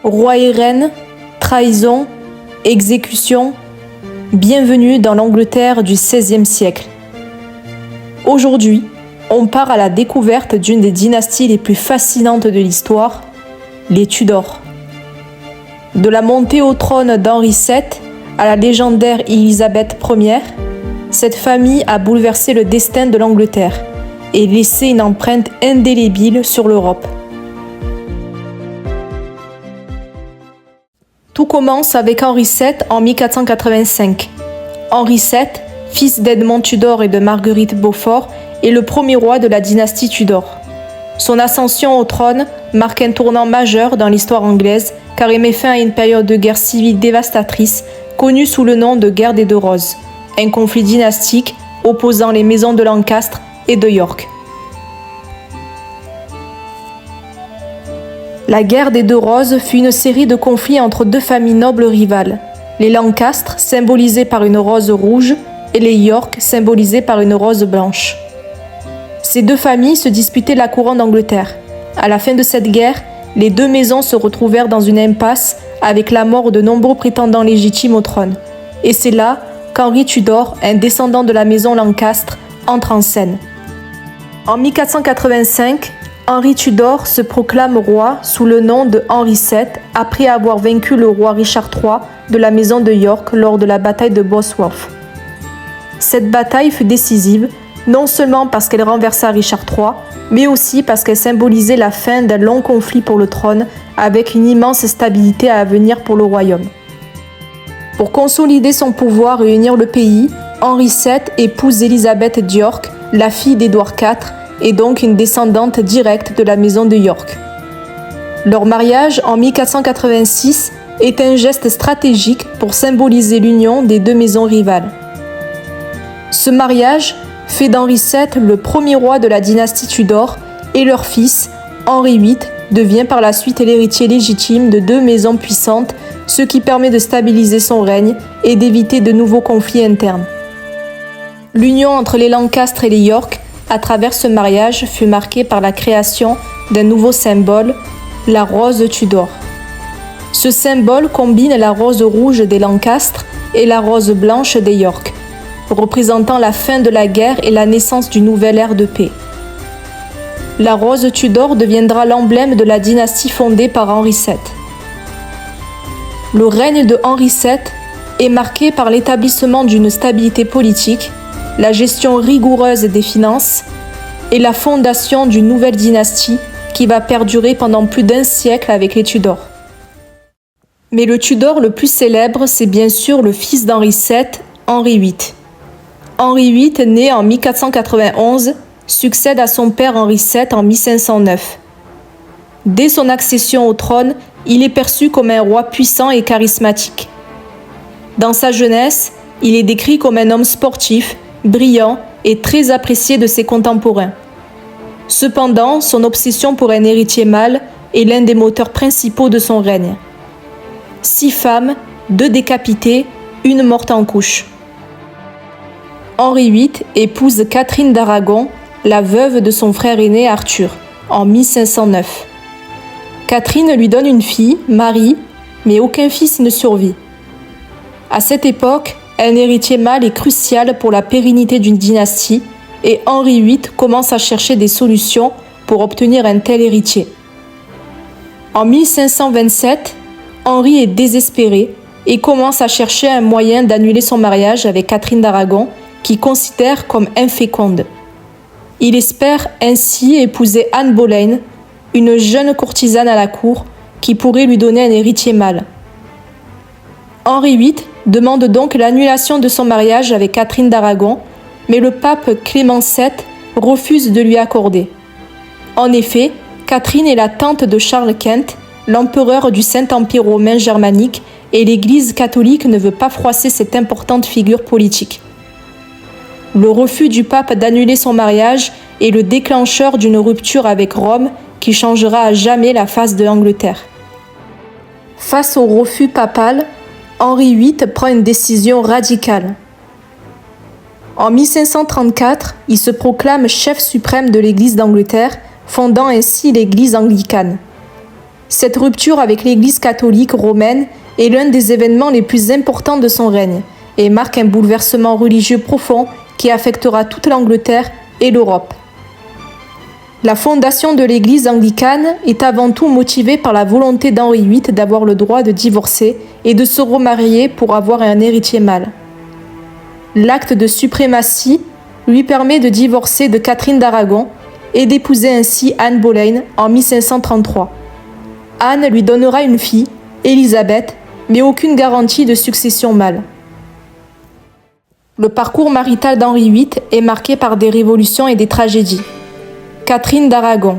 Roi et reine, trahison, exécution, bienvenue dans l'Angleterre du XVIe siècle. Aujourd'hui, on part à la découverte d'une des dynasties les plus fascinantes de l'histoire, les Tudors. De la montée au trône d'Henri VII à la légendaire Élisabeth Ier, cette famille a bouleversé le destin de l'Angleterre et laissé une empreinte indélébile sur l'Europe. Tout commence avec Henri VII en 1485. Henri VII, fils d'Edmond Tudor et de Marguerite Beaufort, est le premier roi de la dynastie Tudor. Son ascension au trône marque un tournant majeur dans l'histoire anglaise car il met fin à une période de guerre civile dévastatrice connue sous le nom de guerre des Deux Roses, un conflit dynastique opposant les maisons de Lancastre et de York. La guerre des Deux Roses fut une série de conflits entre deux familles nobles rivales, les Lancastre, symbolisés par une rose rouge, et les York, symbolisés par une rose blanche. Ces deux familles se disputaient la couronne d'Angleterre. À la fin de cette guerre, les deux maisons se retrouvèrent dans une impasse avec la mort de nombreux prétendants légitimes au trône. Et c'est là qu'Henri Tudor, un descendant de la maison Lancastre, entre en scène. En 1485, Henri Tudor se proclame roi sous le nom de Henri VII après avoir vaincu le roi Richard III de la maison de York lors de la bataille de Bosworth. Cette bataille fut décisive, non seulement parce qu'elle renversa Richard III, mais aussi parce qu'elle symbolisait la fin d'un long conflit pour le trône avec une immense stabilité à venir pour le royaume. Pour consolider son pouvoir et unir le pays, Henri VII épouse Élisabeth d'York, la fille d'Édouard IV, et donc une descendante directe de la maison de York. Leur mariage en 1486 est un geste stratégique pour symboliser l'union des deux maisons rivales. Ce mariage fait d'Henri VII le premier roi de la dynastie Tudor et leur fils, Henri VIII, devient par la suite l'héritier légitime de deux maisons puissantes, ce qui permet de stabiliser son règne et d'éviter de nouveaux conflits internes. L'union entre les Lancastre et les York à travers ce mariage fut marquée par la création d'un nouveau symbole, la rose Tudor. Ce symbole combine la rose rouge des Lancastre et la rose blanche des York, représentant la fin de la guerre et la naissance d'une nouvelle ère de paix. La rose Tudor deviendra l'emblème de la dynastie fondée par Henri VII. Le règne de Henri VII est marqué par l'établissement d'une stabilité politique, la gestion rigoureuse des finances et la fondation d'une nouvelle dynastie qui va perdurer pendant plus d'un siècle avec les Tudors. Mais le Tudor le plus célèbre, c'est bien sûr le fils d'Henri VII, Henri VIII. Henri VIII, né en 1491, succède à son père Henri VII en 1509. Dès son accession au trône, il est perçu comme un roi puissant et charismatique. Dans sa jeunesse, il est décrit comme un homme sportif, brillant et très apprécié de ses contemporains. Cependant, son obsession pour un héritier mâle est l'un des moteurs principaux de son règne. 6 femmes, 2 décapitées, 1 morte en couche. Henri VIII épouse Catherine d'Aragon, la veuve de son frère aîné Arthur, en 1509. Catherine lui donne une fille, Marie, mais aucun fils ne survit. À cette époque, un héritier mâle est crucial pour la pérennité d'une dynastie et Henri VIII commence à chercher des solutions pour obtenir un tel héritier. En 1527, Henri est désespéré et commence à chercher un moyen d'annuler son mariage avec Catherine d'Aragon, qu'il considère comme inféconde. Il espère ainsi épouser Anne Boleyn, une jeune courtisane à la cour qui pourrait lui donner un héritier mâle. Henri VIII demande donc l'annulation de son mariage avec Catherine d'Aragon, mais le pape Clément VII refuse de lui accorder. En effet, Catherine est la tante de Charles Quint, l'empereur du Saint-Empire romain germanique, et l'Église catholique ne veut pas froisser cette importante figure politique. Le refus du pape d'annuler son mariage est le déclencheur d'une rupture avec Rome qui changera à jamais la face de l'Angleterre. Face au refus papal, Henri VIII prend une décision radicale. En 1534, il se proclame chef suprême de l'Église d'Angleterre, fondant ainsi l'Église anglicane. Cette rupture avec l'Église catholique romaine est l'un des événements les plus importants de son règne et marque un bouleversement religieux profond qui affectera toute l'Angleterre et l'Europe. La fondation de l'Église anglicane est avant tout motivée par la volonté d'Henri VIII d'avoir le droit de divorcer et de se remarier pour avoir un héritier mâle. L'acte de suprématie lui permet de divorcer de Catherine d'Aragon et d'épouser ainsi Anne Boleyn en 1533. Anne lui donnera une fille, Élisabeth, mais aucune garantie de succession mâle. Le parcours marital d'Henri VIII est marqué par des révolutions et des tragédies. Catherine d'Aragon.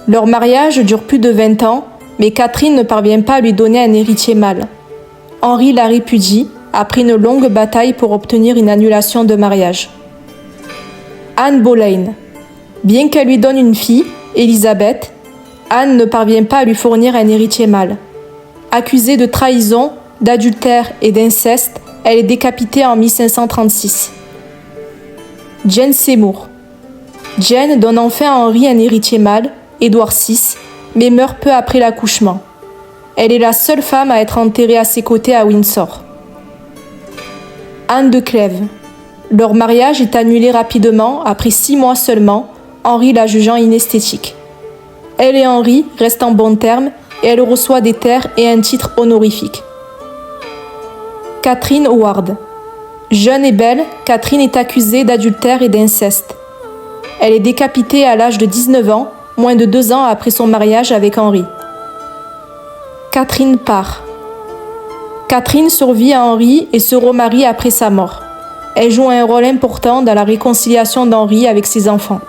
Leur mariage dure plus de 20 ans, mais Catherine ne parvient pas à lui donner un héritier mâle. Henri la répudie après une longue bataille pour obtenir une annulation de mariage. Anne Boleyn. Bien qu'elle lui donne une fille, Élisabeth, Anne ne parvient pas à lui fournir un héritier mâle. Accusée de trahison, d'adultère et d'inceste, elle est décapitée en 1536. Jane Seymour. Jane donne enfin à Henri un héritier mâle, Édouard VI, mais meurt peu après l'accouchement. Elle est la seule femme à être enterrée à ses côtés à Windsor. Anne de Clèves. Leur mariage est annulé rapidement, après 6 mois seulement, Henri la jugeant inesthétique. Elle et Henri restent en bons termes et elle reçoit des terres et un titre honorifique. Catherine Howard. Jeune et belle, Catherine est accusée d'adultère et d'inceste. Elle est décapitée à l'âge de 19 ans, moins de 2 ans après son mariage avec Henri. Catherine Parr. Catherine survit à Henri et se remarie après sa mort. Elle joue un rôle important dans la réconciliation d'Henri avec ses enfants.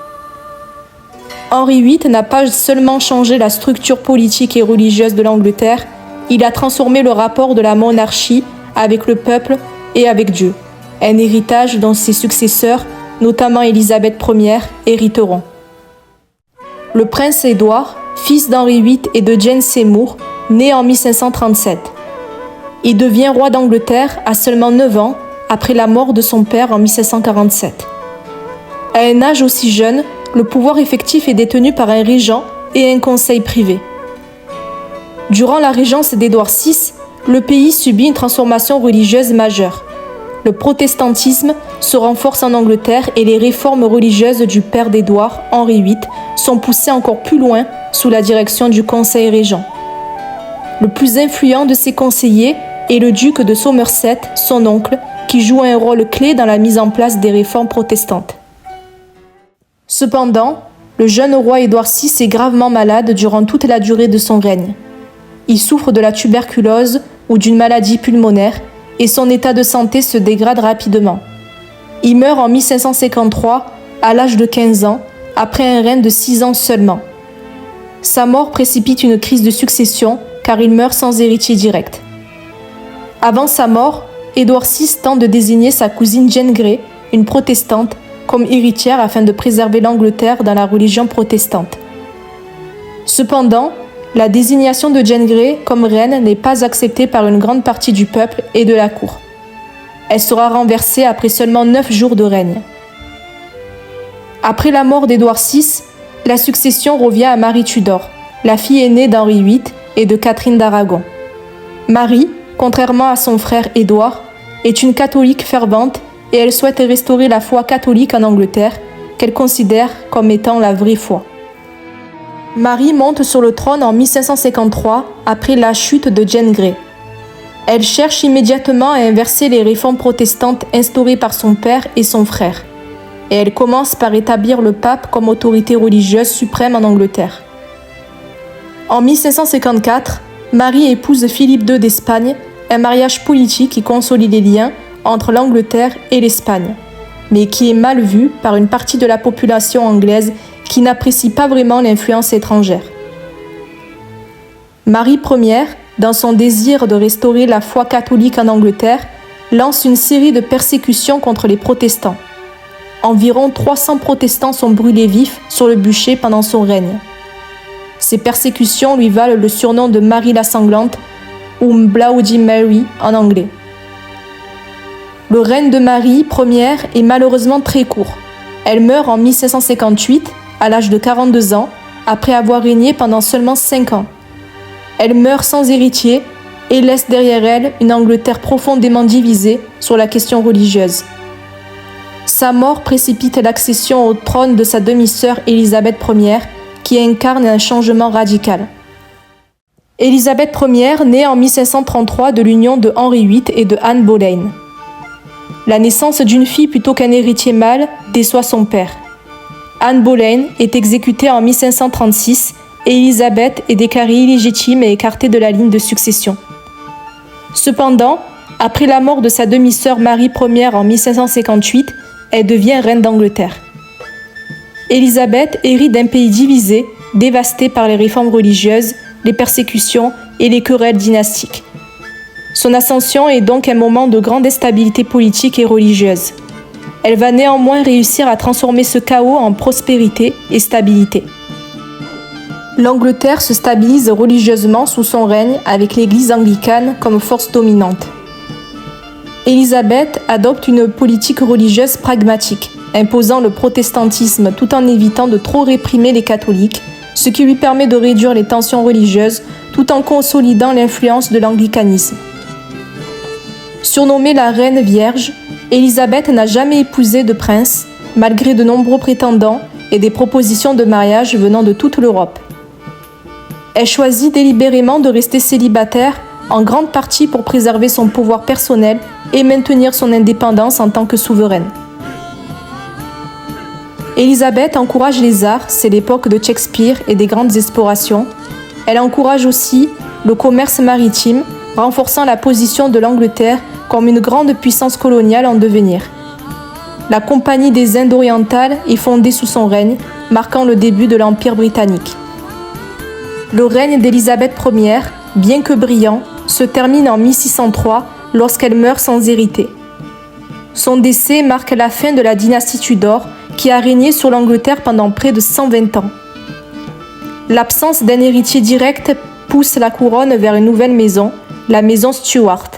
Henri VIII n'a pas seulement changé la structure politique et religieuse de l'Angleterre, il a transformé le rapport de la monarchie avec le peuple et avec Dieu, un héritage dont ses successeurs, notamment Élisabeth Ier, hériteront. Le prince Édouard, fils d'Henri VIII et de Jane Seymour, né en 1537. Il devient roi d'Angleterre à seulement 9 ans, après la mort de son père en 1747. À un âge aussi jeune, le pouvoir effectif est détenu par un régent et un conseil privé. Durant la régence d'Édouard VI, le pays subit une transformation religieuse majeure. Le protestantisme se renforce en Angleterre et les réformes religieuses du père d'Édouard, Henri VIII, sont poussées encore plus loin sous la direction du conseil régent. Le plus influent de ses conseillers est le duc de Somerset, son oncle, qui joue un rôle clé dans la mise en place des réformes protestantes. Cependant, le jeune roi Édouard VI est gravement malade durant toute la durée de son règne. Il souffre de la tuberculose ou d'une maladie pulmonaire et son état de santé se dégrade rapidement. Il meurt en 1553 à l'âge de 15 ans, après un règne de 6 ans seulement. Sa mort précipite une crise de succession car il meurt sans héritier direct. Avant sa mort, Édouard VI tente de désigner sa cousine Jane Grey, une protestante, comme héritière afin de préserver l'Angleterre dans la religion protestante. Cependant, la désignation de Jane Grey comme reine n'est pas acceptée par une grande partie du peuple et de la cour. Elle sera renversée après seulement 9 jours de règne. Après la mort d'Édouard VI, la succession revient à Marie Tudor, la fille aînée d'Henri VIII et de Catherine d'Aragon. Marie, contrairement à son frère Édouard, est une catholique fervente et elle souhaite restaurer la foi catholique en Angleterre, qu'elle considère comme étant la vraie foi. Marie monte sur le trône en 1553 après la chute de Jane Grey. Elle cherche immédiatement à inverser les réformes protestantes instaurées par son père et son frère. Et elle commence par établir le pape comme autorité religieuse suprême en Angleterre. En 1554, Marie épouse Philippe II d'Espagne, un mariage politique qui consolide les liens entre l'Angleterre et l'Espagne, mais qui est mal vu par une partie de la population anglaise qui n'apprécie pas vraiment l'influence étrangère. Marie Ier, dans son désir de restaurer la foi catholique en Angleterre, lance une série de persécutions contre les protestants. Environ 300 protestants sont brûlés vifs sur le bûcher pendant son règne. Ces persécutions lui valent le surnom de Marie la sanglante ou Bloody Mary en anglais. Le règne de Marie Ier est malheureusement très court. Elle meurt en 1558, à l'âge de 42 ans, après avoir régné pendant seulement 5 ans. Elle meurt sans héritier et laisse derrière elle une Angleterre profondément divisée sur la question religieuse. Sa mort précipite l'accession au trône de sa demi-sœur Élisabeth Ier, qui incarne un changement radical. Élisabeth Ier naît en 1533 de l'union de Henri VIII et de Anne Boleyn. La naissance d'une fille plutôt qu'un héritier mâle déçoit son père. Anne Boleyn est exécutée en 1536 et Élisabeth est déclarée illégitime et écartée de la ligne de succession. Cependant, après la mort de sa demi-sœur Marie Ier en 1558, elle devient reine d'Angleterre. Élisabeth hérite d'un pays divisé, dévasté par les réformes religieuses, les persécutions et les querelles dynastiques. Son ascension est donc un moment de grande instabilité politique et religieuse. Elle va néanmoins réussir à transformer ce chaos en prospérité et stabilité. L'Angleterre se stabilise religieusement sous son règne avec l'Église anglicane comme force dominante. Élisabeth adopte une politique religieuse pragmatique, imposant le protestantisme tout en évitant de trop réprimer les catholiques, ce qui lui permet de réduire les tensions religieuses tout en consolidant l'influence de l'anglicanisme. Surnommée la Reine Vierge, Élisabeth n'a jamais épousé de prince, malgré de nombreux prétendants et des propositions de mariage venant de toute l'Europe. Elle choisit délibérément de rester célibataire, en grande partie pour préserver son pouvoir personnel et maintenir son indépendance en tant que souveraine. Élisabeth encourage les arts, c'est l'époque de Shakespeare et des grandes explorations. Elle encourage aussi le commerce maritime, renforçant la position de l'Angleterre comme une grande puissance coloniale en devenir. La Compagnie des Indes orientales est fondée sous son règne, marquant le début de l'Empire britannique. Le règne d'Élisabeth Ier, bien que brillant, se termine en 1603 lorsqu'elle meurt sans hériter. Son décès marque la fin de la dynastie Tudor qui a régné sur l'Angleterre pendant près de 120 ans. L'absence d'un héritier direct pousse la couronne vers une nouvelle maison, la maison Stuart,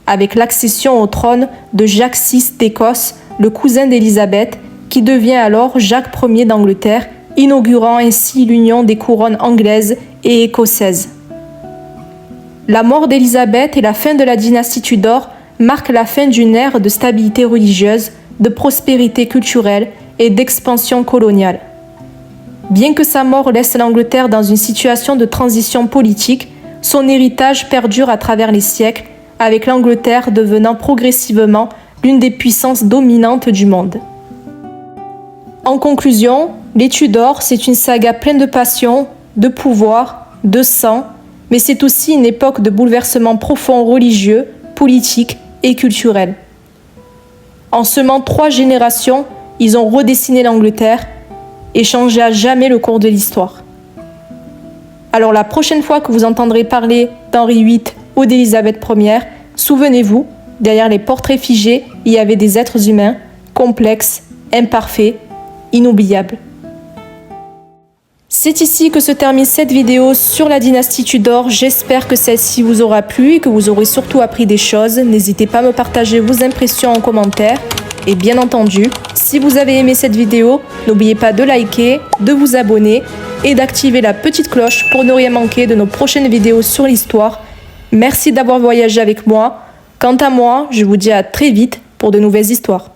avec l'accession au trône de Jacques VI d'Écosse, le cousin d'Élisabeth, qui devient alors Jacques Ier d'Angleterre, inaugurant ainsi l'union des couronnes anglaise et écossaise. La mort d'Élisabeth et la fin de la dynastie Tudor marquent la fin d'une ère de stabilité religieuse, de prospérité culturelle et d'expansion coloniale. Bien que sa mort laisse l'Angleterre dans une situation de transition politique, son héritage perdure à travers les siècles, avec l'Angleterre devenant progressivement l'une des puissances dominantes du monde. En conclusion, les Tudors, c'est une saga pleine de passion, de pouvoir, de sang, mais c'est aussi une époque de bouleversements profonds religieux, politiques et culturels. En semant 3 générations, ils ont redessiné l'Angleterre et changé à jamais le cours de l'histoire. Alors la prochaine fois que vous entendrez parler d'Henri VIII ou d'Élisabeth Ier, souvenez-vous, derrière les portraits figés, il y avait des êtres humains, complexes, imparfaits, inoubliables. C'est ici que se termine cette vidéo sur la dynastie Tudor. J'espère que celle-ci vous aura plu et que vous aurez surtout appris des choses. N'hésitez pas à me partager vos impressions en commentaire. Et bien entendu, si vous avez aimé cette vidéo, n'oubliez pas de liker, de vous abonner et d'activer la petite cloche pour ne rien manquer de nos prochaines vidéos sur l'histoire. Merci d'avoir voyagé avec moi. Quant à moi, je vous dis à très vite pour de nouvelles histoires.